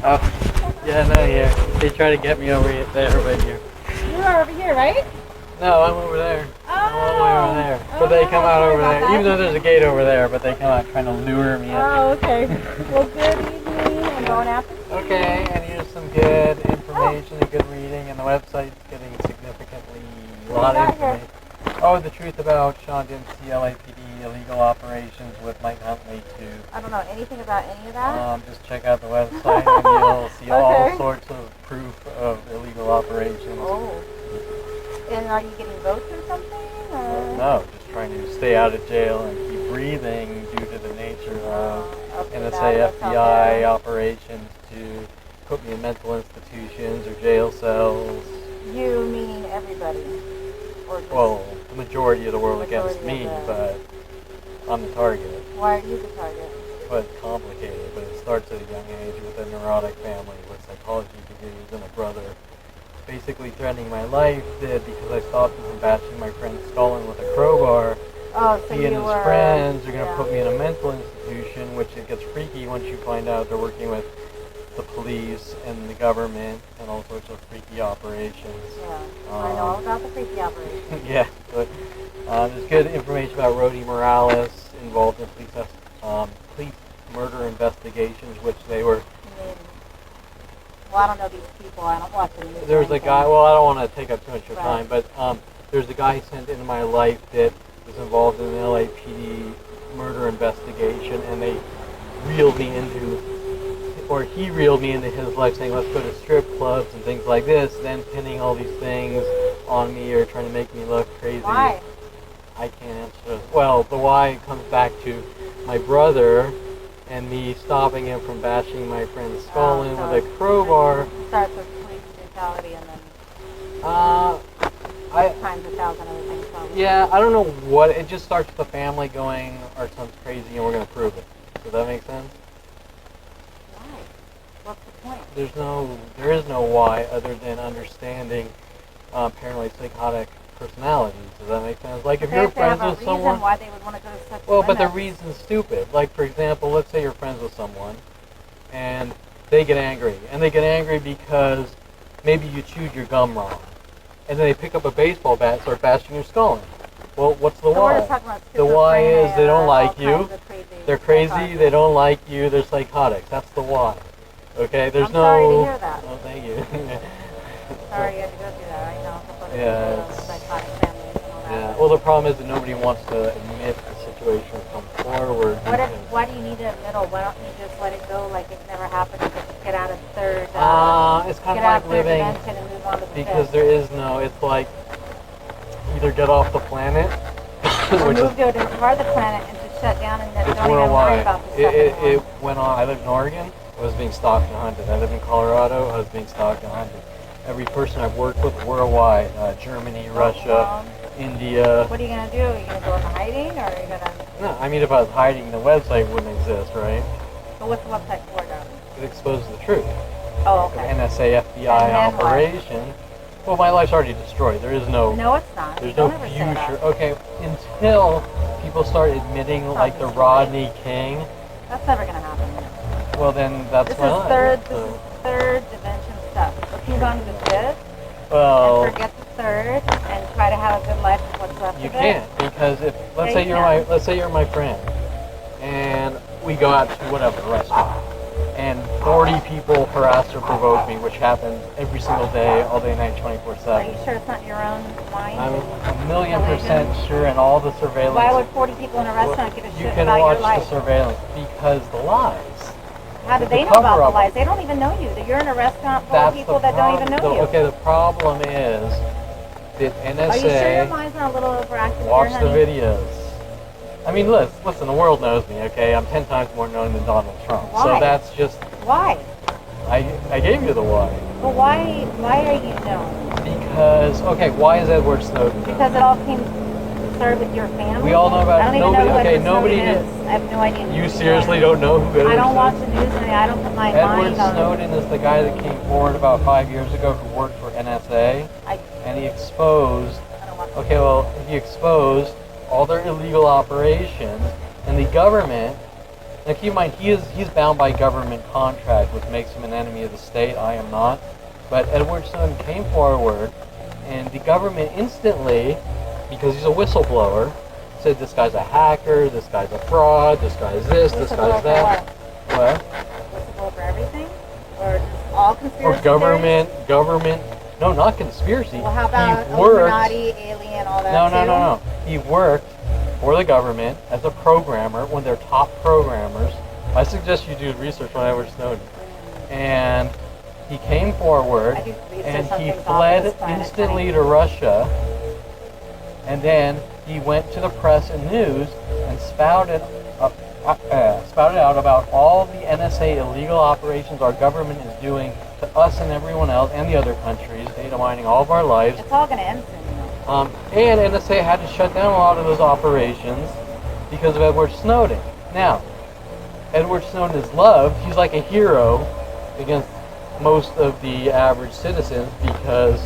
Oh, yeah, no, here. They try to get me over there, but here. You are over here, right? No, I'm over there. Oh. I'm all the way over there. But they come out over there, even though there's a gate over there, but they come out trying to lure me in. Oh, okay. Well, good evening and going after tea. Okay, and here's some good information and good reading, and the website's getting significantly a lot of information. Oh, the truth about Sean Dempsey, LAPD, illegal operations with Mike Huntley, too. I don't know anything about any of that. Just check out the website and you'll see all sorts of proof of illegal operations. Oh. And are you getting votes or something? Or? No, just trying to stay out of jail and keep breathing due to the nature of NSA, FBI operations to put me in mental institutions or jail cells. You meaning everybody? Or just well, the majority of the world against me, but I'm the target. Why are you the target? Well, it's complicated, but it starts at a young age with a neurotic family with psychology degrees and a brother basically threatening my life because I stopped him from bashing my friend's skull in with a crowbar. Oh, so he and his friends are going to put me in a mental institution, which it gets freaky once you find out they're working with the police and the government and all sorts of freaky operations. Yeah, I know all about the freaky operations. Yeah, but there's good information about Rody Morales involved in police murder investigations, which they were... Well, I don't know these people. I don't watch the news. There's a guy, well, I don't want to take up too much of your time, but there's a guy sent into my life that was involved in an LAPD murder investigation, and they reeled me into, or he reeled me into his life saying, let's go to strip clubs and things like this, then pinning all these things on me or trying to make me look crazy. Why? I can't answer. Well, the why comes back to my brother and me stopping him from bashing my friend's skull in with a crowbar. It starts with police brutality and then times 1,000 other things probably. Yeah, I don't know what, it just starts with the family going, our son's crazy and we're going to prove it. Does that make sense? Why? What's the point? There is no why other than understanding paranoid psychotic personalities. Does that make sense? Like if you're friends with someone, why they would want to go to such but the reason's stupid. Like for example, let's say you're friends with someone and they get angry. And they get angry because maybe you chewed your gum wrong. And then they pick up a baseball bat and start bashing your skull in. Well, what's the why? The why is they don't like you. They're crazy, they don't like you, they're psychotic. That's the why. Okay? There's I'm sorry to hear that. Oh, thank you. Sorry you had to go through that. I know. Yeah. Psychotic families and all that. Yeah. Well, the problem is that nobody wants to admit the situation or come forward. Why do you need to admit? Why don't you just let it go like it never happened and just get out of the third? It's kind of like living and move on to the because there is no. It's like either get off the planet, or move to a different part of the planet and just shut down and don't even worry about the stuff it went on. I lived in Oregon. I was being stalked and hunted. I lived in Colorado. I was being stalked and hunted. Every person I've worked with worldwide, Germany, Russia, India. What are you going to do? Are you going to go into hiding, or are you going to... No, I mean, if I was hiding, the website wouldn't exist, right? But what's the website for, though? It exposes the truth. Oh, okay. Of NSA, FBI operation. Well, my life's already destroyed. There is no... No, it's not. There's no future. Okay, until people start admitting, like the Rodney King. That's never going to happen. Well, then that's my life. This is third dimension stuff. Let's move on to the fifth. Well, and forget the third and try to have a good life with what's left of it. You can't, because if let's say you're my friend, and we go out to whatever restaurant, and 40 people harass or provoke me, which happens every single day, all day, night, 24/7. Are you sure it's not your own mind? I'm 1,000,000% sure, and all the surveillance. Why would 40 people in a restaurant give a shit about your life? You can life? watch the surveillance because the lies. How do they know about the lies? They don't even know you. You're in a restaurant full of people that don't even know you. Okay, the problem is that NSA... Are you sure your mind's not a little overactive? Watch the videos. I mean, listen, the world knows me, okay? I'm 10 times more known than Donald Trump. Why? So that's just... Why? I gave you the why. But why are you known? Because, okay, why is Edward Snowden known? Because it all started with your family? We all know about... I don't even know who Edward nobody Snowden is. I have no idea. You seriously don't know who Edward Snowden is? I don't watch the news and I don't put my mind on it. Edward Snowden is the guy that came forward about 5 years ago who worked for NSA. And he exposed... Okay, well, he exposed all their illegal operations, and the government Now keep in mind, he's bound by government contract, which makes him an enemy of the state. I am not. But Edward Snowden came forward, and the government instantly, because he's a whistleblower, said this guy's a hacker, this guy's a fraud, this guy's this guy's that. What? Whistleblower for everything? Or just all conspiracy Or government. No, not conspiracy. Well, how about Illuminati, alien, all that No. He worked for the government as a programmer, one of their top programmers. I suggest you do research on Edward Snowden. And he came forward and he fled instantly to Russia, and then he went to the press and news and spouted out about all the NSA illegal operations our government is doing to us and everyone else and the other countries, data mining all of our lives. It's all going to end soon. And NSA had to shut down a lot of those operations because of Edward Snowden. Now, Edward Snowden is loved. He's like a hero against most of the average citizens because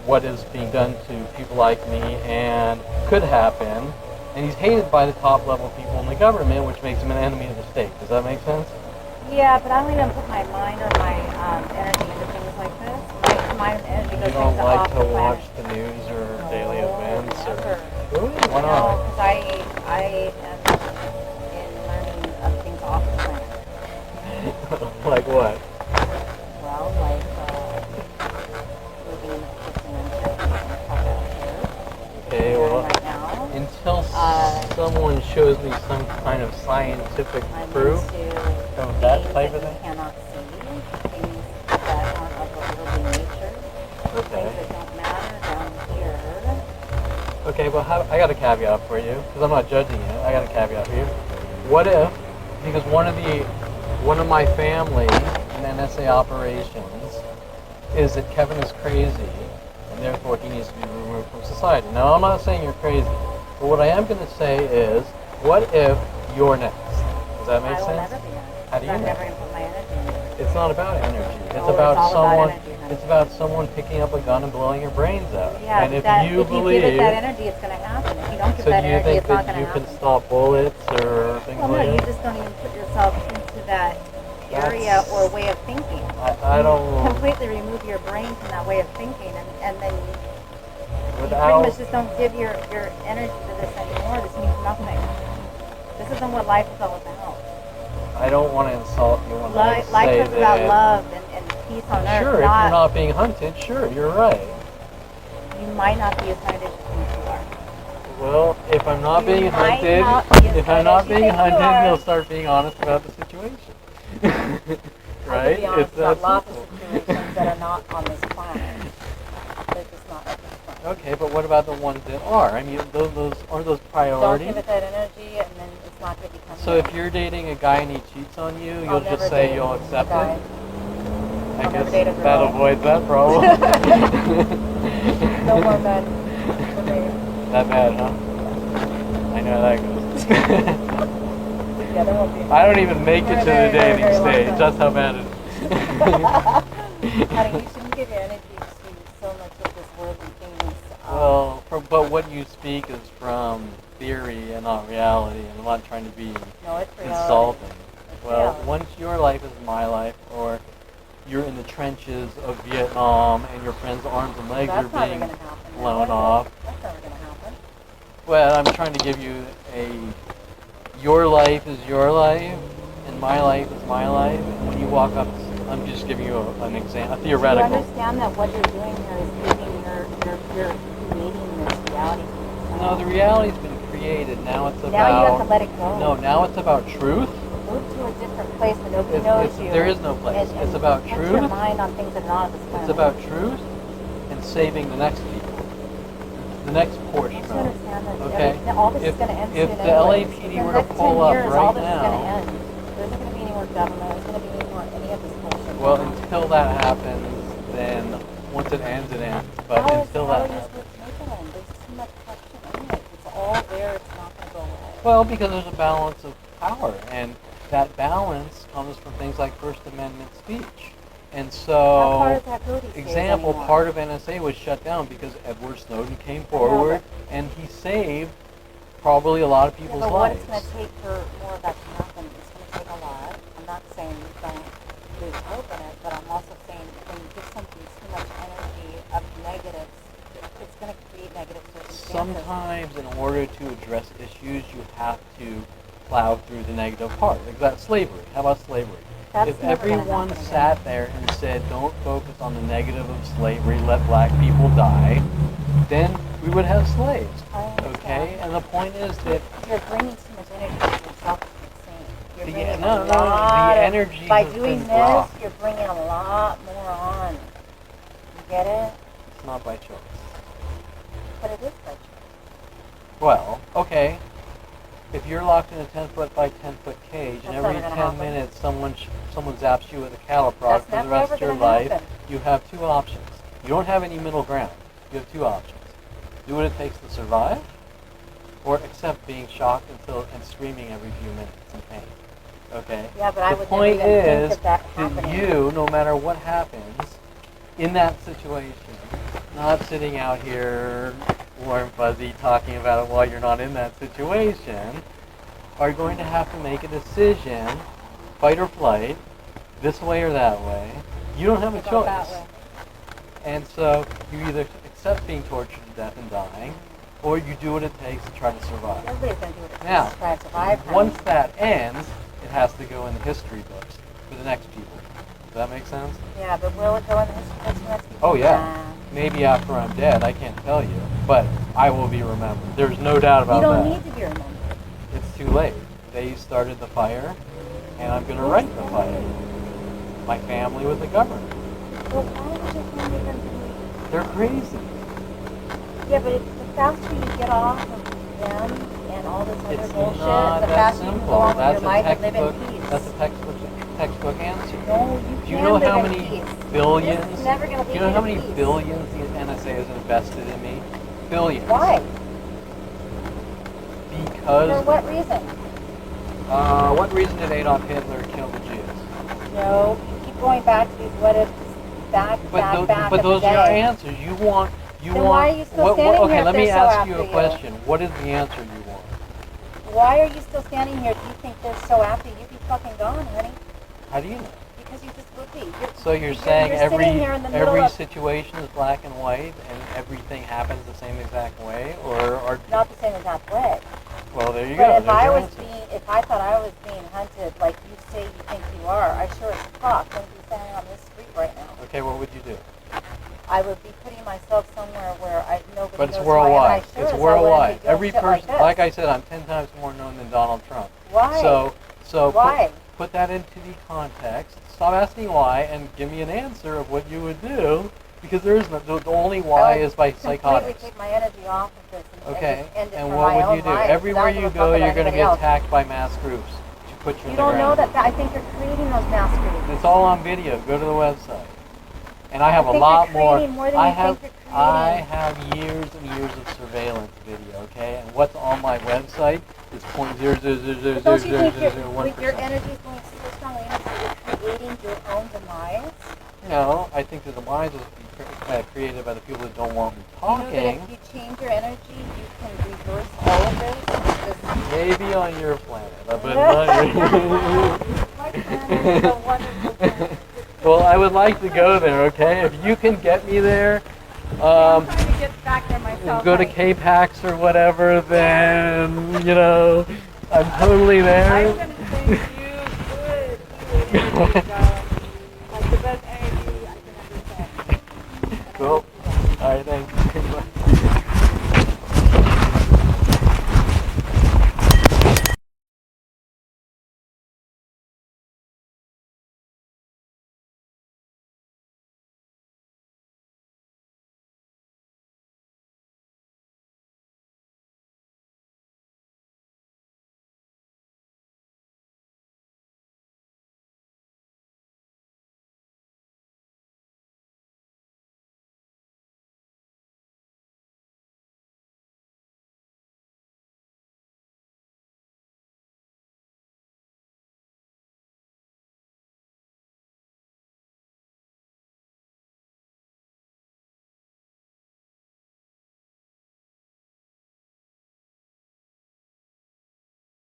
what is being done to people like me and could happen. And he's hated by the top level people in the government, which makes him an enemy of the state. Does that make sense? Yeah, but I don't even put my mind or my energy into things like this. My energy goes You don't into like off to the watch planet. the news or No, daily events? never. Or really? Why No, not? because I am in learning of things off the planet. Like what? Well, like moving in the kitchen and cooking and stuff out here. Okay, well, Right now. until someone shows me some kind of scientific I'm proof into of that things type that of thing. you cannot see, things that aren't of the worldly nature, Okay. things that don't matter down here. Okay, well, I got a caveat for you, because I'm not judging you. I got a caveat for you. What if, because one of my family in NSA operations is that Kevin is crazy, and therefore he needs to be removed from society. Now, I'm not saying you're crazy, but what I am going to say is, what if you're next? Does that make I will sense? never be next. How do you I'm know? never going to put my energy into it. It's not about energy. It's Oh, about it's all about someone. energy, honey. It's about someone picking up a gun and blowing your brains out. Yeah, and if that, you if believe, you give it that energy, it's going to happen. If you don't give so that do you energy, think it's not that going you to can happen. stop bullets or things Well, no, like you that? just don't even put yourself into that area or way of thinking. I don't. Completely remove your brain from that way of thinking, and then you pretty Without. much just don't give your energy to this anymore. This means nothing. This isn't what life is all about. I don't want to insult you when I Life say is about that. love and peace on earth. Sure, if you're not being hunted, sure, you're right. You might not be as hunted as you think you are. Well, if I'm not You being might hunted, not be as if I'm hunted not as you being think you hunted, are. you'll start being honest about the situation. I Right? can be honest about that lots of simple. situations that are not on this planet. They're just not on this planet. Okay, but what about the ones that are? I mean, those aren't those Don't priorities? give it that energy, and then it's not going to become. So if you're dating a guy and he cheats on you, I'll you'll never just say date you'll a accept guy. it? I I'll never guess date a girl. that avoids that problem. No more men for me. That bad, huh? I know how that goes. Yeah, there won't be. I don't even make it to the Very, very, dating very long stage. time. That's how bad it is. Honey, you shouldn't give your energy to so much of this worldly things. Well, but what you speak is from theory and not reality, and I'm not trying to be No, it's reality. insulting. It's Well, reality. once your life is my life, or you're in the trenches of Vietnam and your friend's arms and legs That's are never being going to happen. now, blown is it? off. That's never going to happen. Well, I'm trying to give you your life is your life, and my life is my life. And when you walk up, I'm just giving you an example, a Do theoretical. you understand that what you're doing here is you're creating this reality? No, the reality's been created. Now it's about. Now you have to let it go. No, now it's about truth. Move to a different place where nobody knows you. There is no place. And It's about put truth. your mind on things that are not of this planet. It's about truth and saving the next people, the next portion Don't you of it. understand that Okay. all this If- is going to end if soon the anyways. LAPD In were the to next pull 10 up years, right all this is now- going to end. There isn't going to be any more government. There's going to be any more any of this bullshit. Well, until that happens, then once it ends, it ends. But How until are that you happens. supposed to make it end? There's too much question anyway. It's all there. It's not going to go away. Well, because there's a balance of power, and that balance comes from things like First Amendment speech. And How so, far does that go these days example, anymore? part of NSA was shut down because Edward Snowden came forward and he saved probably a lot of Yeah, people's but what lives. it's going to take for more of that to happen is not saying don't lose hope in it, but I'm also saying when you give something too much energy of negatives, it's going to create negative circumstances. Sometimes in order to address issues, you have to plow through the negative part. Like that slavery. How about slavery? That's If never gonna everyone happen sat there and said, don't focus on the negative of slavery, let black people die, then we would have slaves. Okay? And the point is that you're bringing too much energy to yourself. You're the bringing the energy by has doing been this, dropped. you're bringing a lot more on. You get it? It's not by choice. But it is by choice. Well, okay. If you're locked in a 10-foot by 10-foot cage, and That's every never 10 gonna happen. minutes someone zaps you with a caliprod That's for the never rest ever of your gonna life, happen. you have two options. You don't have any middle ground. You have two options. Do what it takes to survive, or accept being shocked and screaming every few minutes in pain. Okay? Yeah, but I The would point never even is think of that that happening. you, no matter what happens in that situation, not sitting out here warm fuzzy talking about it while you're not in that situation, are going to have to make a decision, fight or flight, this way or that way. You don't have a Go that choice. way. And so you either accept being tortured to death and dying, or you do what it takes to try to survive. Everybody's going to do what it Now, takes to try to survive. once that ends, it has to go in the history books for the next people. Does that make sense? Yeah, but will it go in the history books for the next people? Oh yeah. Nah. Maybe after I'm dead, I can't tell you, but I will be remembered. There's no doubt about that. You don't need to be remembered. It's too late. They started the fire, and I'm going to write the fire. My family with the government. Well, why would your family even be? They're crazy. Yeah, but the faster you get off of them and all this other It's bullshit, not the that faster you can go simple. on with That's your a life and live textbook. in peace. That's a textbook answer. No, you Do you can know live how in many peace. billions? This is never gonna Do you lead know how to many peace. billions the NSA has invested in me? Billions. Why? Because. For what reason? What reason did Adolf Hitler kill the Jews? No, you keep going back to these what ifs, back But in those the are your day. answers. You want. Then why are you still standing okay, here if let me they're so ask you after a you? question. What is the answer you want? Why are you still standing here? Do you think they're so after you? You'd be fucking gone, honey. How do you know? Because you just would be. So you're saying sitting here in the middle every of- situation is black and white, and everything happens the same exact way, or Not the same exact way. well, there you But go. if There's I your was answer. if I thought I was being hunted like you say you think you are, I sure as fuck wouldn't be standing on this street right now. Okay, what would you do? I would be putting myself somewhere where nobody But it's knows who I am, and I worldwide. sure It's as hell worldwide. wouldn't be doing Every shit person, like, like this. I said, I'm 10 times more known than Donald Trump. Why? So Why? put that into the context. Stop asking why and give me an answer of what you would do, because there is no, the only why is by completely psychotics. take my energy off of this and Okay, just end it and for what my would own you do? life, 'cause I Everywhere don't give you a fuck go, about you're going to anybody get else. attacked by mass groups to put you in You the don't know ground. that. I think you're creating those mass groups. It's all on video. Go to the website. And I have I a think lot you're more. creating more than I you have think you're I creating. have years and years of surveillance video. Okay, and what's on my website is point zero zero zero zero But don't you zero think zero zero one with your percent. energy is going so strongly into it, you're creating your own demise? No, I think the demise is created by the people that don't want me You know that talking. if you change your energy, you can reverse all of this. Just Maybe on your planet, but not my planet is a wonderful planet. Well, I would like to go there. Okay, if you can get me there. I'm trying to get back there myself. Go to honey. K-Pax or whatever, then, I'm totally there. I'm going to send you good.